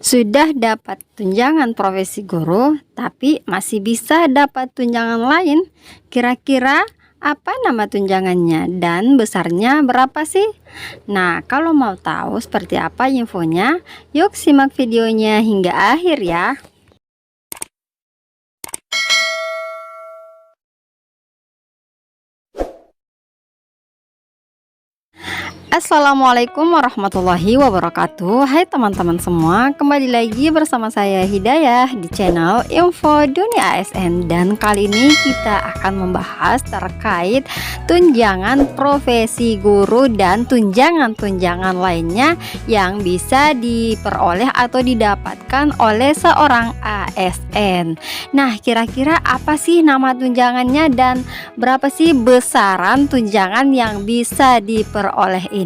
Sudah dapat tunjangan profesi guru, tapi masih bisa dapat tunjangan lain. Kira-kira apa nama tunjangannya dan besarnya berapa sih? Nah, kalau mau tahu seperti apa infonya, yuk simak videonya hingga akhir ya. Assalamualaikum warahmatullahi wabarakatuh. Hai teman-teman semua, kembali lagi bersama saya Hidayah di channel Info Dunia ASN. Dan kali ini kita akan membahas terkait tunjangan profesi guru dan tunjangan-tunjangan lainnya yang bisa diperoleh atau didapatkan oleh seorang ASN. Nah, kira-kira apa sih nama tunjangannya dan berapa sih besaran tunjangan yang bisa diperoleh ini?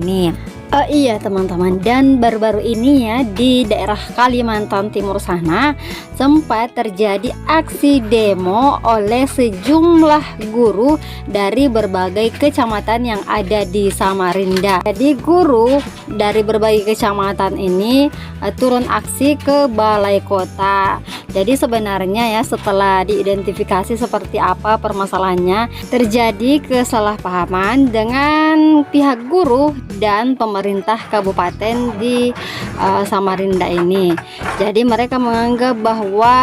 Iya teman-teman, dan baru-baru ini ya di daerah Kalimantan Timur sana sempat terjadi aksi demo oleh sejumlah guru dari berbagai kecamatan yang ada di Samarinda. Jadi guru dari berbagai kecamatan ini turun aksi ke balai kota. Jadi sebenarnya ya setelah diidentifikasi seperti apa permasalahannya, terjadi kesalahpahaman dengan pihak guru dan pemerintah kabupaten di Samarinda ini. Jadi mereka menganggap bahwa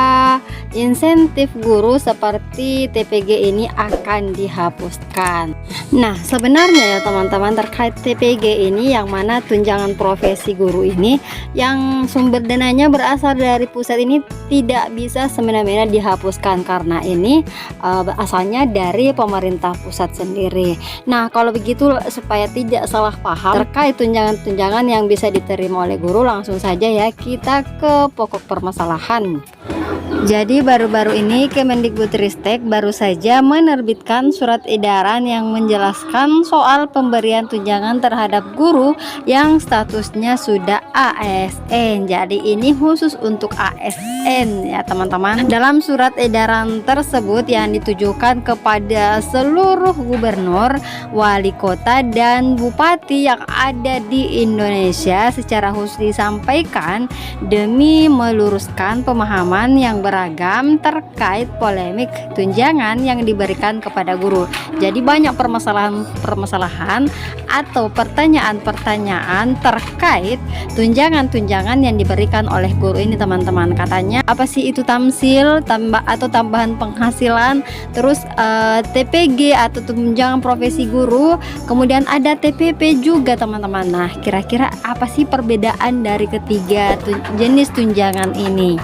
insentif guru seperti TPG ini akan dihapuskan. Nah, sebenarnya ya teman-teman, terkait TPG ini yang mana tunjangan profesi guru ini yang sumber dananya berasal dari pusat ini tidak bisa semena-mena dihapuskan karena ini asalnya dari pemerintah pusat sendiri. Nah, kalau begitu supaya tidak salah paham terkait tunjangan-tunjangan yang bisa diterima oleh guru, langsung saja ya kita ke pokok permasalahan. Jadi baru-baru ini Kemendikbudristek baru saja menerbitkan surat edaran yang menjelaskan soal pemberian tunjangan terhadap guru yang statusnya sudah ASN. Jadi ini khusus untuk ASN ya teman-teman. Dalam surat edaran tersebut yang ditujukan kepada seluruh gubernur, wali kota dan bupati yang ada di Indonesia secara khusus disampaikan demi meluruskan pemahaman yang beragam terkait polemik tunjangan yang diberikan kepada guru. Jadi banyak permasalahan atau pertanyaan-pertanyaan terkait tunjangan-tunjangan yang diberikan oleh guru ini teman-teman. Katanya apa sih itu tamsil atau tambahan penghasilan, terus TPG atau tunjangan profesi guru, kemudian ada TPP juga teman-teman. Nah, kira-kira apa sih perbedaan dari ketiga jenis tunjangan ini?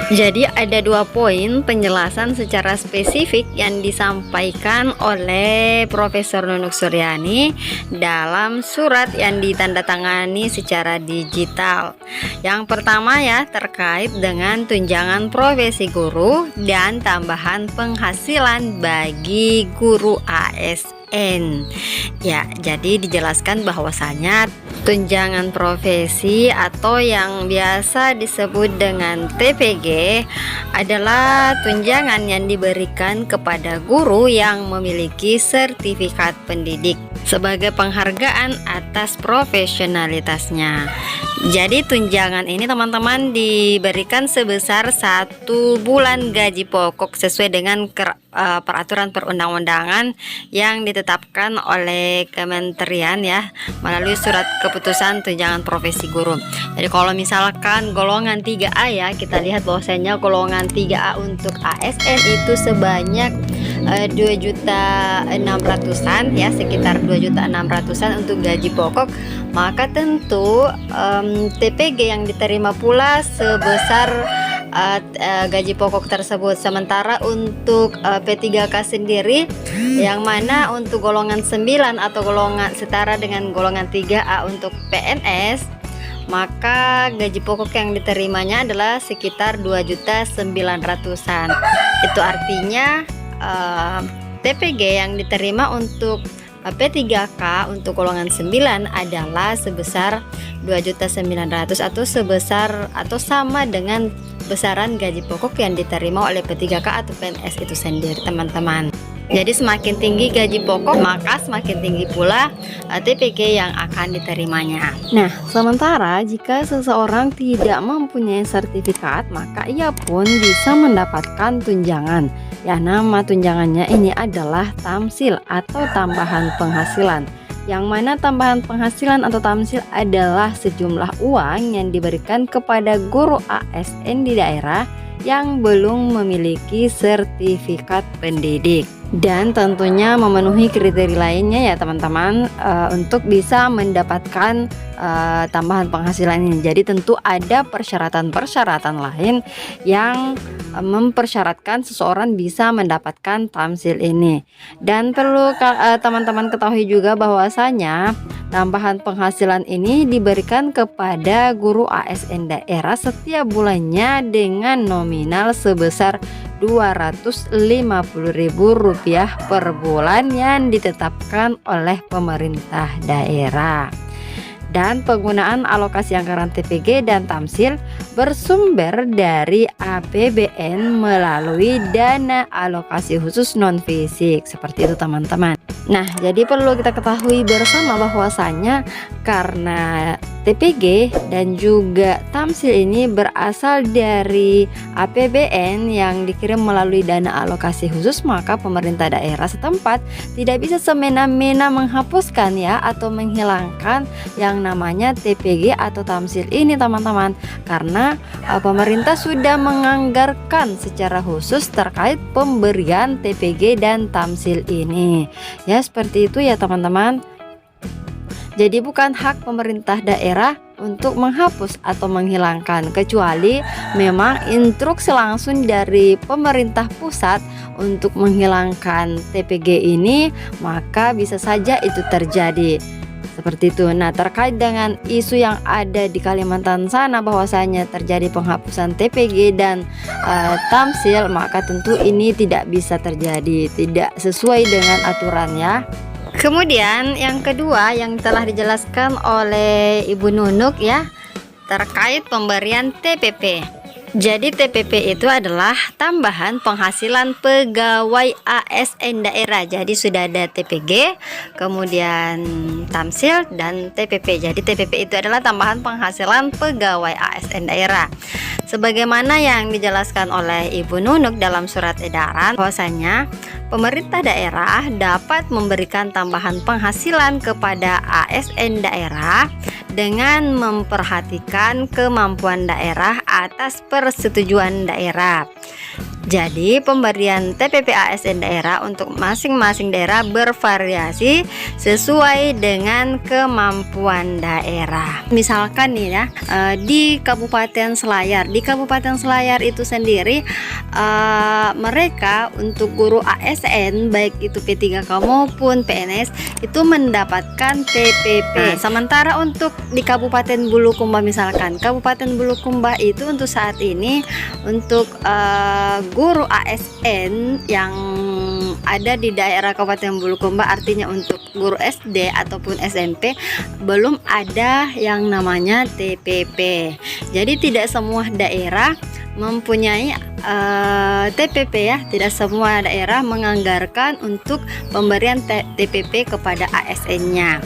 Jadi ada 2 poin penjelasan secara spesifik yang disampaikan oleh Profesor Nunuk Suryani dalam surat yang ditandatangani secara digital. Yang pertama ya terkait dengan tunjangan profesi guru dan tambahan penghasilan bagi guru ASN. Ya, jadi dijelaskan bahwasanya tunjangan profesi atau yang biasa disebut dengan TPG adalah tunjangan yang diberikan kepada guru yang memiliki sertifikat pendidik sebagai penghargaan atas profesionalitasnya. Jadi tunjangan ini teman-teman diberikan sebesar 1 bulan gaji pokok sesuai dengan peraturan perundang-undangan yang ditetapkan oleh kementerian ya melalui surat keputusan tunjangan profesi guru. Jadi kalau misalkan golongan 3A ya, kita lihat bahwasanya golongan 3A untuk ASN itu sebanyak 2.600.000-an ya, sekitar 2.600.000-an untuk gaji pokok. Maka tentu TPG yang diterima pula sebesar gaji pokok tersebut. Sementara untuk P3K sendiri yang mana untuk golongan 9 atau golongan setara dengan golongan 3A untuk PNS, maka gaji pokok yang diterimanya adalah sekitar 2.900.000-an. Itu artinya TPG yang diterima untuk P3K untuk golongan 9 adalah sebesar 2.900.000 atau sebesar atau sama dengan besaran gaji pokok yang diterima oleh P3K atau PNS itu sendiri teman-teman. Jadi semakin tinggi gaji pokok, maka semakin tinggi pula TPG yang akan diterimanya. Nah, sementara jika seseorang tidak mempunyai sertifikat, maka ia pun bisa mendapatkan tunjangan. Ya, nama tunjangannya ini adalah tamsil atau tambahan penghasilan. Yang mana tambahan penghasilan atau tamsil adalah sejumlah uang yang diberikan kepada guru ASN di daerah yang belum memiliki sertifikat pendidik. Dan tentunya memenuhi kriteria lainnya ya teman-teman, untuk bisa mendapatkan tambahan penghasilan ini. Jadi tentu ada persyaratan-persyaratan lain yang mempersyaratkan seseorang bisa mendapatkan tamsil ini. Dan perlu teman-teman ketahui juga bahwasanya tambahan penghasilan ini diberikan kepada guru ASN daerah setiap bulannya dengan nominal sebesar Rp250.000 per bulan yang ditetapkan oleh pemerintah daerah. Dan penggunaan alokasi anggaran TPG dan tamsil bersumber dari APBN melalui dana alokasi khusus non fisik, seperti itu teman-teman. Nah, jadi perlu kita ketahui bersama bahwasanya karena TPG dan juga tamsil ini berasal dari APBN yang dikirim melalui dana alokasi khusus, maka pemerintah daerah setempat tidak bisa semena-mena menghapuskan ya atau menghilangkan yang namanya TPG atau tamsil ini teman-teman, karena pemerintah sudah menganggarkan secara khusus terkait pemberian TPG dan tamsil ini ya, seperti itu ya teman-teman. Jadi bukan hak pemerintah daerah untuk menghapus atau menghilangkan, kecuali memang instruksi langsung dari pemerintah pusat untuk menghilangkan TPG ini, maka bisa saja itu terjadi. Seperti itu. Nah, terkait dengan isu yang ada di Kalimantan sana bahwasanya terjadi penghapusan TPG dan tamsil, maka tentu ini tidak bisa terjadi, tidak sesuai dengan aturannya. Kemudian yang kedua yang telah dijelaskan oleh Ibu Nunuk ya, terkait pemberian TPP. Jadi TPP itu adalah tambahan penghasilan pegawai ASN daerah. Jadi sudah ada TPG, kemudian tamsil dan TPP. Jadi TPP itu adalah tambahan penghasilan pegawai ASN daerah. Sebagaimana yang dijelaskan oleh Ibu Nunuk dalam surat edaran bahwasanya pemerintah daerah dapat memberikan tambahan penghasilan kepada ASN daerah dengan memperhatikan kemampuan daerah atas persetujuan daerah. Jadi pemberian TPP ASN daerah untuk masing-masing daerah bervariasi sesuai dengan kemampuan daerah. Misalkan nih ya, di Kabupaten Selayar, itu sendiri mereka untuk guru ASN baik itu P3K maupun PNS itu mendapatkan TPP. Sementara untuk di Kabupaten Bulukumba, misalkan Kabupaten Bulukumba itu untuk saat ini untuk guru ASN yang ada di daerah Kabupaten Bulukumba, artinya untuk guru SD ataupun SMP belum ada yang namanya TPP. Jadi tidak semua daerah mempunyai TPP ya, tidak semua daerah menganggarkan untuk pemberian TPP kepada ASN-nya.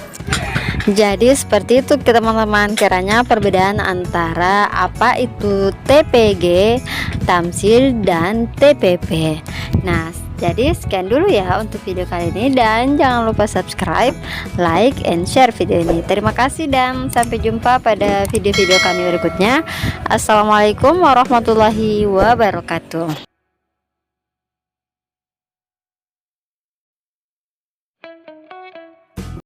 Jadi seperti itu teman-teman, kiranya perbedaan antara apa itu TPG, tamsil, dan TPP. Nah, jadi sekian dulu ya untuk video kali ini, dan jangan lupa subscribe, like, and share video ini. Terima kasih dan sampai jumpa pada video-video kami berikutnya. Assalamualaikum warahmatullahi wabarakatuh.